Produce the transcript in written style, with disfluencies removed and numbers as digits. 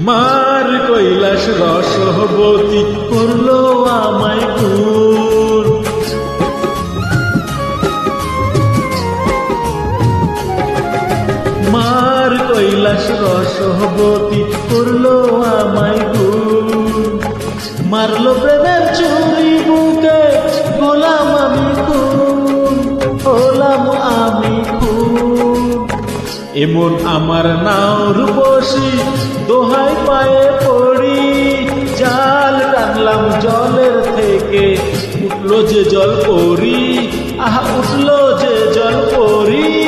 মার কৈলাস রসবতী করলো আমায় খুন। মার কৈলাস রসবতী করলো আমায় খুন। মারলো প্রেমের ছুরি বুকে, হলাম আমি খুন, হলাম আমি খুন। এমন আমার নাও রূপসী, দোহাই পায়ে পড়ি, জাল টানলাম জলের থেকে, উঠলো যে জল পরি, আহা উঠলো যে জল পরি।